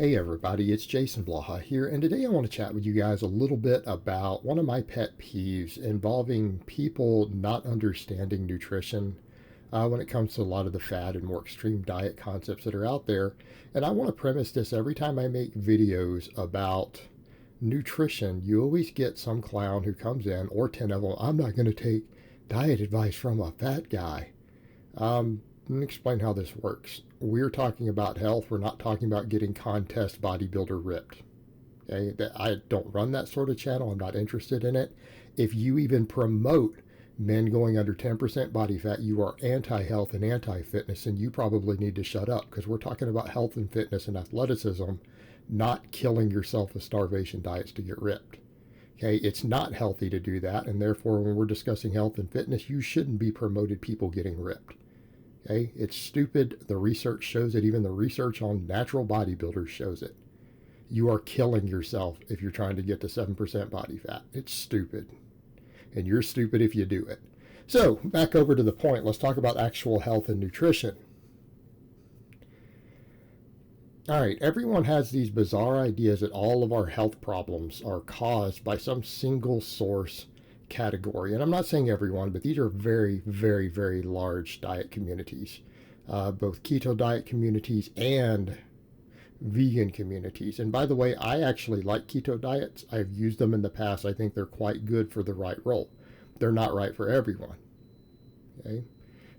Hey everybody, it's Jason Blaha here, and today I want to chat with you guys a little bit about one of my pet peeves involving people not understanding nutrition when it comes to a lot of the fad and more extreme diet concepts that are out there. And I want to premise this: every time I make videos about nutrition, you always get some clown who comes in, or 10 of them, I'm not going to take diet advice from a fat guy. Let me explain how this works. We're talking about health. We're not talking about getting contest bodybuilder ripped. Okay, I don't run that sort of channel. I'm not interested in it. If you even promote men going under 10% body fat, you are anti-health and anti-fitness, and you probably need to shut up, because we're talking about health and fitness and athleticism, not killing yourself with starvation diets to get ripped. Okay, it's not healthy to do that, and therefore when we're discussing health and fitness, you shouldn't be promoted people getting ripped. Okay, it's stupid. The research shows it. Even the research on natural bodybuilders shows it. You are killing yourself if you're trying to get to 7% body fat. It's stupid. And you're stupid if you do it. So, back over to the point. Let's talk about actual health and nutrition. All right, everyone has these bizarre ideas that all of our health problems are caused by some single source category. And I'm not saying everyone, but these are very, very, very large diet communities, both keto diet communities and vegan communities. And by the way, I actually like keto diets. I've used them in the past. I think they're quite good for the right role. They're not right for everyone. Okay,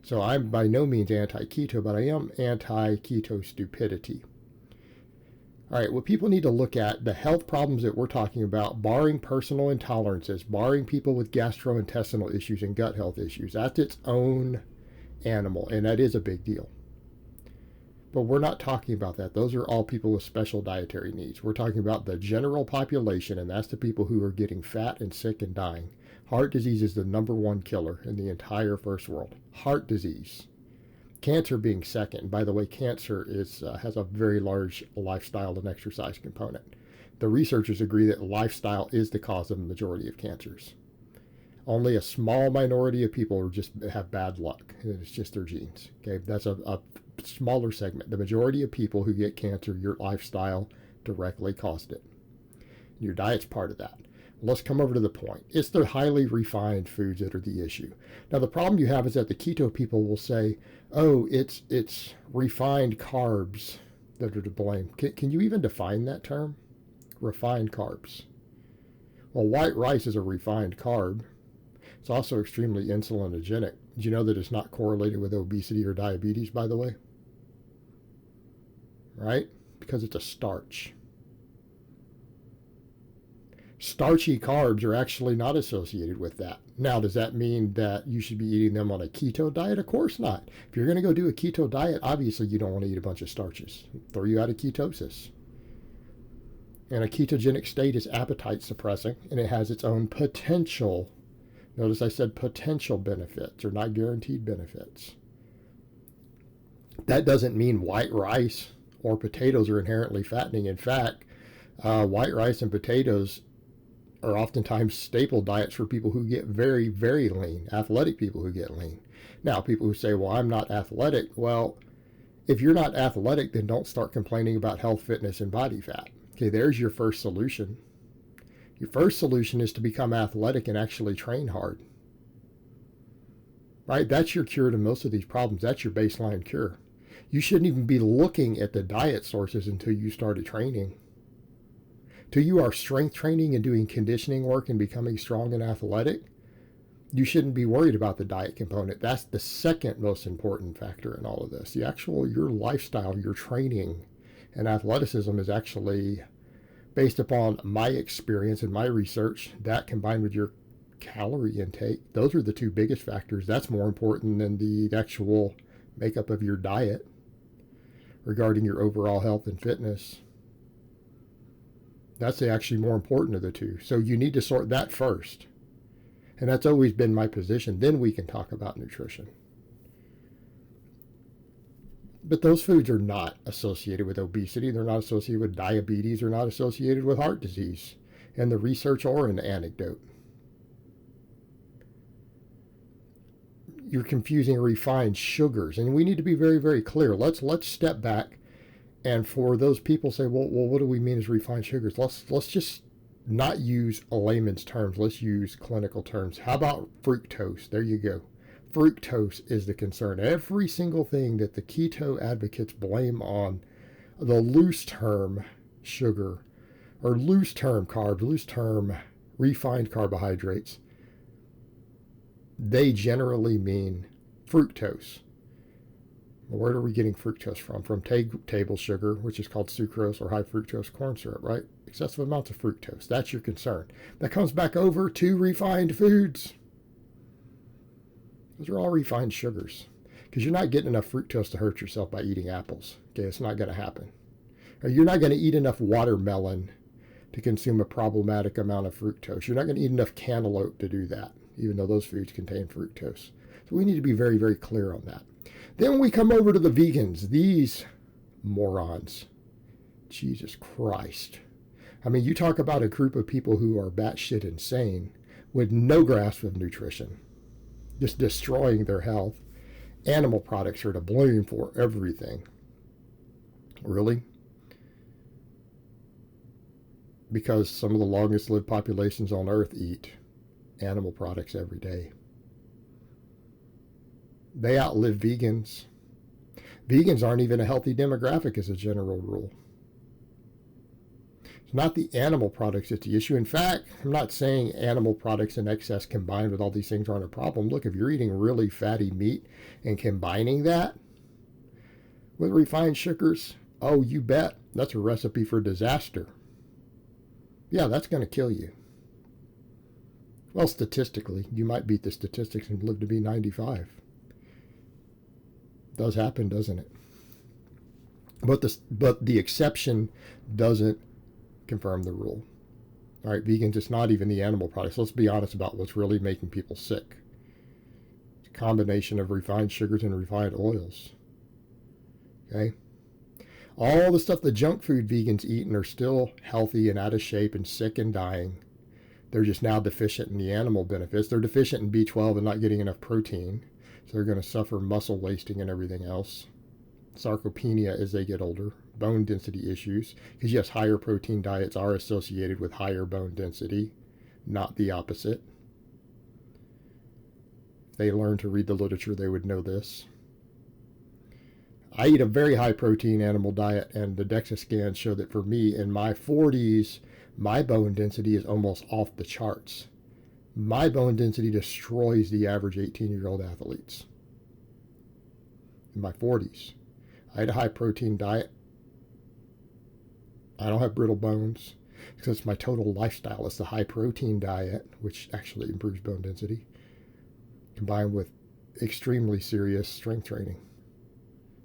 so I'm by no means anti-keto, but I am anti-keto stupidity. All right, what people need to look at, the health problems that we're talking about, barring personal intolerances, barring people with gastrointestinal issues and gut health issues, that's its own animal, and that is a big deal. But we're not talking about that. Those are all people with special dietary needs. We're talking about the general population, and that's the people who are getting fat and sick and dying. Heart disease is the #1 killer in the entire first world. Heart disease. Cancer being second. By the way, cancer has a very large lifestyle and exercise component. The researchers agree that lifestyle is the cause of the majority of cancers. Only a small minority of people just have bad luck. It's just their genes. Okay, that's a smaller segment. The majority of people who get cancer, your lifestyle directly caused it. Your diet's part of that. Let's come over to the point. It's the highly refined foods that are the issue. Now, the problem you have is that the keto people will say, oh, it's refined carbs that are to blame. Can you even define that term? Refined carbs. Well, white rice is a refined carb. It's also extremely insulinogenic. Did you know that it's not correlated with obesity or diabetes, by the way? Right? Because it's a starch. Starchy carbs are actually not associated with that. Now, does that mean that you should be eating them on a keto diet? Of course not. If you're going to go do a keto diet, obviously you don't want to eat a bunch of starches. Throw you out of ketosis. And a ketogenic state is appetite suppressing, and it has its own potential. Notice I said potential benefits, or not guaranteed benefits. That doesn't mean white rice or potatoes are inherently fattening. In fact, white rice and potatoes are oftentimes staple diets for people who get very, very lean, athletic people who get lean. Now, people who say, well, I'm not athletic. Well, if you're not athletic, then don't start complaining about health, fitness, and body fat. Okay, there's your first solution. Your first solution is to become athletic and actually train hard. Right? That's your cure to most of these problems. That's your baseline cure. You shouldn't even be looking at the diet sources until you started training. Till you are strength training and doing conditioning work and becoming strong and athletic, you shouldn't be worried about the diet component. That's the second most important factor in all of this. Your lifestyle, your training and athleticism is actually based upon my experience and my research. That combined with your calorie intake, those are the two biggest factors. That's more important than the actual makeup of your diet regarding your overall health and fitness. That's actually more important of the two. So you need to sort that first. And that's always been my position. Then we can talk about nutrition. But those foods are not associated with obesity. They're not associated with diabetes. They're not associated with heart disease in the research or in the anecdote. You're confusing refined sugars. And we need to be very, very clear. Let's step back And for those people say, well, what do we mean as refined sugars? Let's just not use a layman's terms. Let's use clinical terms. How about fructose? There you go. Fructose is the concern. Every single thing that the keto advocates blame on the loose term sugar or loose term carbs, loose term refined carbohydrates, they generally mean fructose. Where are we getting fructose from? From table sugar, which is called sucrose or high fructose corn syrup, right? Excessive amounts of fructose. That's your concern. That comes back over to refined foods. Those are all refined sugars. Because you're not getting enough fructose to hurt yourself by eating apples. Okay, it's not going to happen. Or you're not going to eat enough watermelon to consume a problematic amount of fructose. You're not going to eat enough cantaloupe to do that, even though those foods contain fructose. So we need to be very, very clear on that. Then we come over to the vegans. These morons. Jesus Christ. I mean, you talk about a group of people who are batshit insane with no grasp of nutrition, just destroying their health. Animal products are to blame for everything. Really? Because some of the longest lived populations on Earth eat animal products every day. They outlive vegans. Vegans aren't even a healthy demographic as a general rule. It's not the animal products that's the issue. In fact, I'm not saying animal products in excess combined with all these things aren't a problem. Look, if you're eating really fatty meat and combining that with refined sugars, oh, you bet, that's a recipe for disaster. Yeah, that's going to kill you. Well, statistically, you might beat the statistics and live to be 95. Does happen, doesn't it? But the exception doesn't confirm the rule. All right, vegans, it's not even the animal products. Let's be honest about what's really making people sick. It's a combination of refined sugars and refined oils. Okay? All the stuff the junk food vegans eat and are still healthy and out of shape and sick and dying. They're just now deficient in the animal benefits. They're deficient in B12 and not getting enough protein. So they're going to suffer muscle wasting and everything else. Sarcopenia as they get older. Bone density issues. Because yes, higher protein diets are associated with higher bone density, not the opposite. If they learn to read the literature, they would know this. I eat a very high protein animal diet, and the DEXA scans show that for me in my 40s, my bone density is almost off the charts. My bone density destroys the average 18-year-old athletes. In my 40s, I had a high protein diet. I don't have brittle bones because it's my total lifestyle. It's the high protein diet, which actually improves bone density, combined with extremely serious strength training.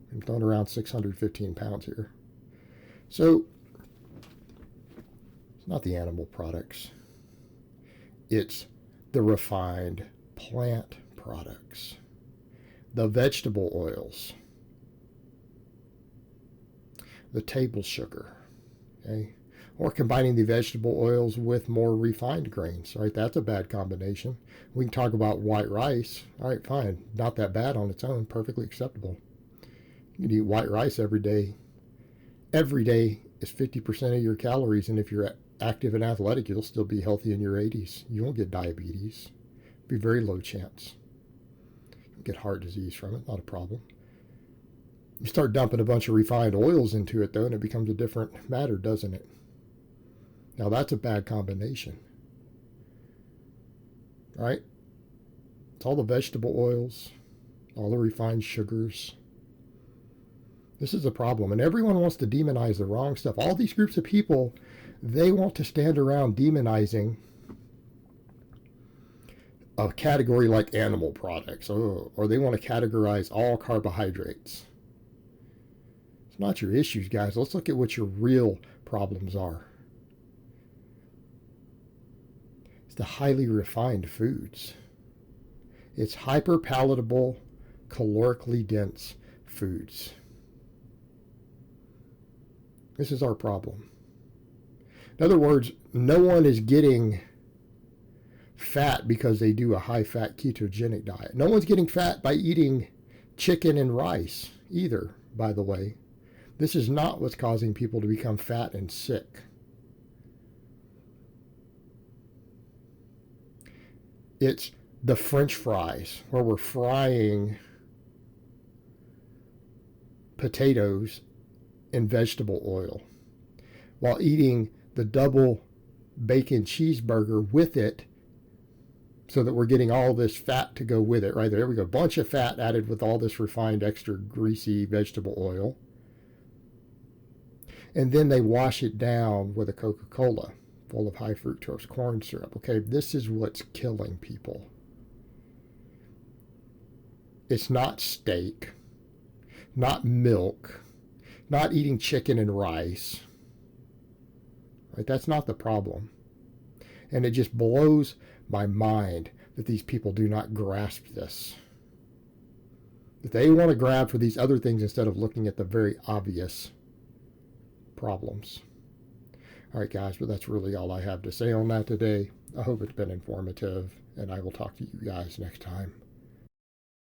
I'm throwing around 615 pounds here. So it's not the animal products. It's the refined plant products, the vegetable oils, the table sugar, okay? Or combining the vegetable oils with more refined grains, right? That's a bad combination. We can talk about white rice. All right, fine. Not that bad on its own, perfectly acceptable. You can eat white rice every day. Every day is 50% of your calories, and if you're active and athletic, you'll still be healthy in your 80s. You won't get diabetes. Be very low chance. You'll get heart disease from it, not a problem. You start dumping a bunch of refined oils into it, though, and it becomes a different matter, doesn't it? Now, that's a bad combination. Right? It's all the vegetable oils, all the refined sugars. This is a problem, and everyone wants to demonize the wrong stuff. All these groups of people, they want to stand around demonizing a category like animal products, or they want to categorize all carbohydrates. It's not your issues, guys. Let's look at what your real problems are. It's the highly refined foods. It's hyper palatable, calorically dense foods. This is our problem. In other words, no one is getting fat because they do a high-fat ketogenic diet. No one's getting fat by eating chicken and rice either, by the way. This is not what's causing people to become fat and sick. It's the French fries, where we're frying potatoes in vegetable oil while eating the double bacon cheeseburger with it, so that we're getting all this fat to go with it. Right there we go. Bunch of fat added with all this refined, extra greasy vegetable oil. And then they wash it down with a Coca-Cola full of high fructose corn syrup. Okay, this is what's killing people. It's not steak, not milk, not eating chicken and rice. Right? That's not the problem. And it just blows my mind that these people do not grasp this. That they want to grab for these other things instead of looking at the very obvious problems. All right, guys, but that's really all I have to say on that today. I hope it's been informative, and I will talk to you guys next time.